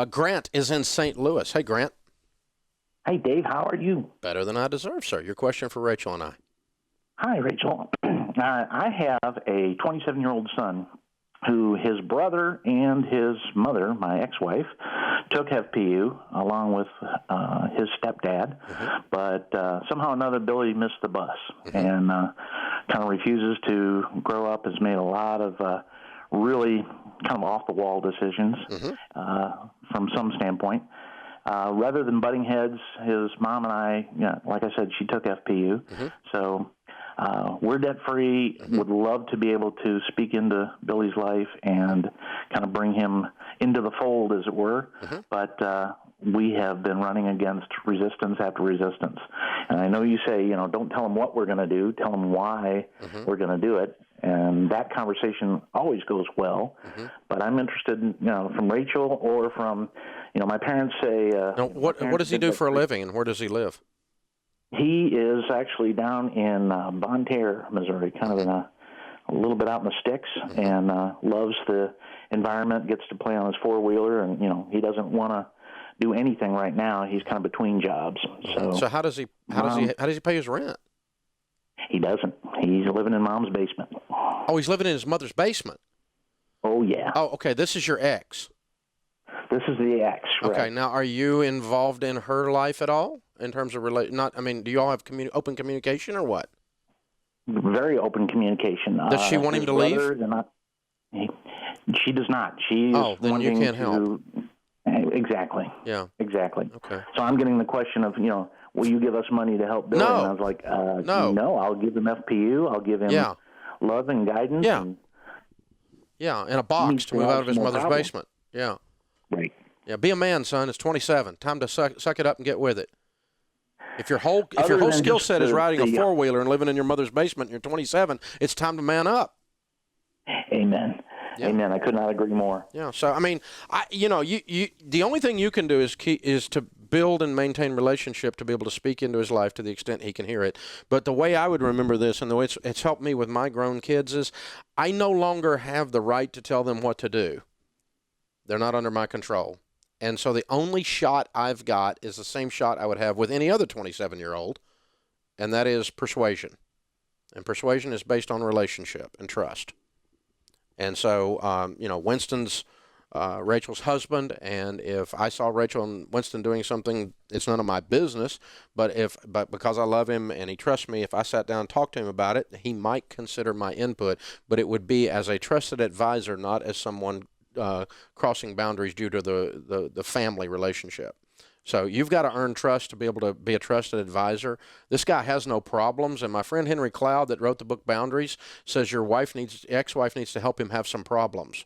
Grant is in St. Louis. Hey, Grant. Hey, Dave, how are you? Better than I deserve, sir. Your question for Rachel and I. Hi, Rachel. I have a 27-year-old son who his brother and his mother, my ex-wife, took FPU along with his stepdad, but somehow or another Billy missed the bus and kind of refuses to grow up, has made a lot of really kind of off-the-wall decisions from some standpoint. Rather than butting heads, his mom and I, like I said, she took FPU. So we're debt-free, would love to be able to speak into Billy's life and kind of bring him into the fold, as it were. But we have been running against resistance after resistance. And I know you say, don't tell him what we're going to do, tell him why we're going to do it. And that conversation always goes well. But I'm interested in, from Rachel or from, my parents say... now, what does he do for a living, and where does he live? He is actually down in Bonne Terre, Missouri, kind of in a little bit out in the sticks, and loves the environment, gets to play on his four-wheeler, and, he doesn't want to do anything right now. He's kind of between jobs. So how does he pay his rent? He doesn't. He's living in Mom's basement. Oh, he's living in his mother's basement? Oh, yeah. Oh, okay. This is your ex. This is the ex, right. Okay. Now, are you involved in her life at all in terms of do you all have open communication or what? Very open communication. Does she want him to leave? She does not. Then you can't help. Exactly. Yeah. Exactly. Okay. So I'm getting the question of, will you give us money to help Billy? No. And I was like, no, I'll give him FPU. I'll give him love and guidance. Yeah. And in a box to move out of his mother's basement. Yeah. Right. Yeah, be a man, son. It's 27. Time to suck it up and get with it. If your whole skill set is riding a four-wheeler and living in your mother's basement and you're 27, it's time to man up. Amen. Yeah. Amen. I could not agree more. Yeah. So you the only thing you can do is to build and maintain relationship to be able to speak into his life to the extent he can hear it. But the way I would remember this, and the way it's helped me with my grown kids, is I no longer have the right to tell them what to do. They're not under my control. And so the only shot I've got is the same shot I would have with any other 27-year-old, and that is persuasion. And persuasion is based on relationship and trust. And so, Winston's Rachel's husband, and if I saw Rachel and Winston doing something, it's none of my business, but because I love him and he trusts me, if I sat down and talked to him about it, he might consider my input, but it would be as a trusted advisor, not as someone crossing boundaries due to the family relationship. So you've got to earn trust to be able to be a trusted advisor. This guy has no problems, and my friend Henry Cloud that wrote the book Boundaries says your ex-wife needs to help him have some problems.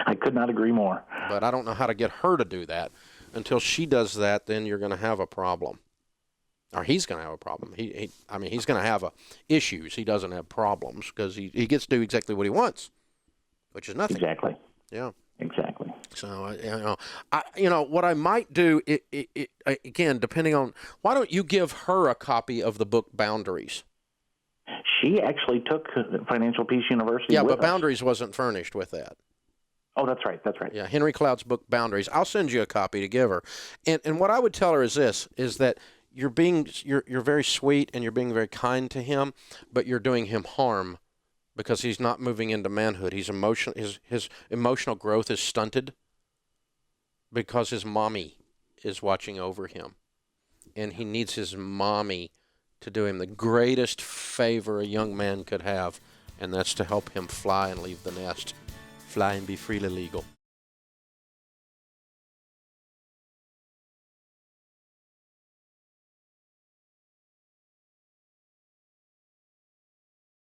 I could not agree more. But I don't know how to get her to do that. Until she does that, then you're going to have a problem. Or he's going to have a problem. He's going to have issues. He doesn't have problems because he gets to do exactly what he wants, which is nothing. Exactly. Yeah. Exactly. So, what I might do, again, depending on, why don't you give her a copy of the book Boundaries? She actually took Financial Peace University. Yeah, but Boundaries wasn't furnished with that. Oh, that's right. That's right. Yeah, Henry Cloud's book Boundaries. I'll send you a copy to give her. And what I would tell her is this, is that you're very sweet and you're being very kind to him, but you're doing him harm because he's not moving into manhood. His emotional growth is stunted because his mommy is watching over him. And he needs his mommy to do him the greatest favor a young man could have, and that's to help him fly and leave the nest. Fly and be freely legal.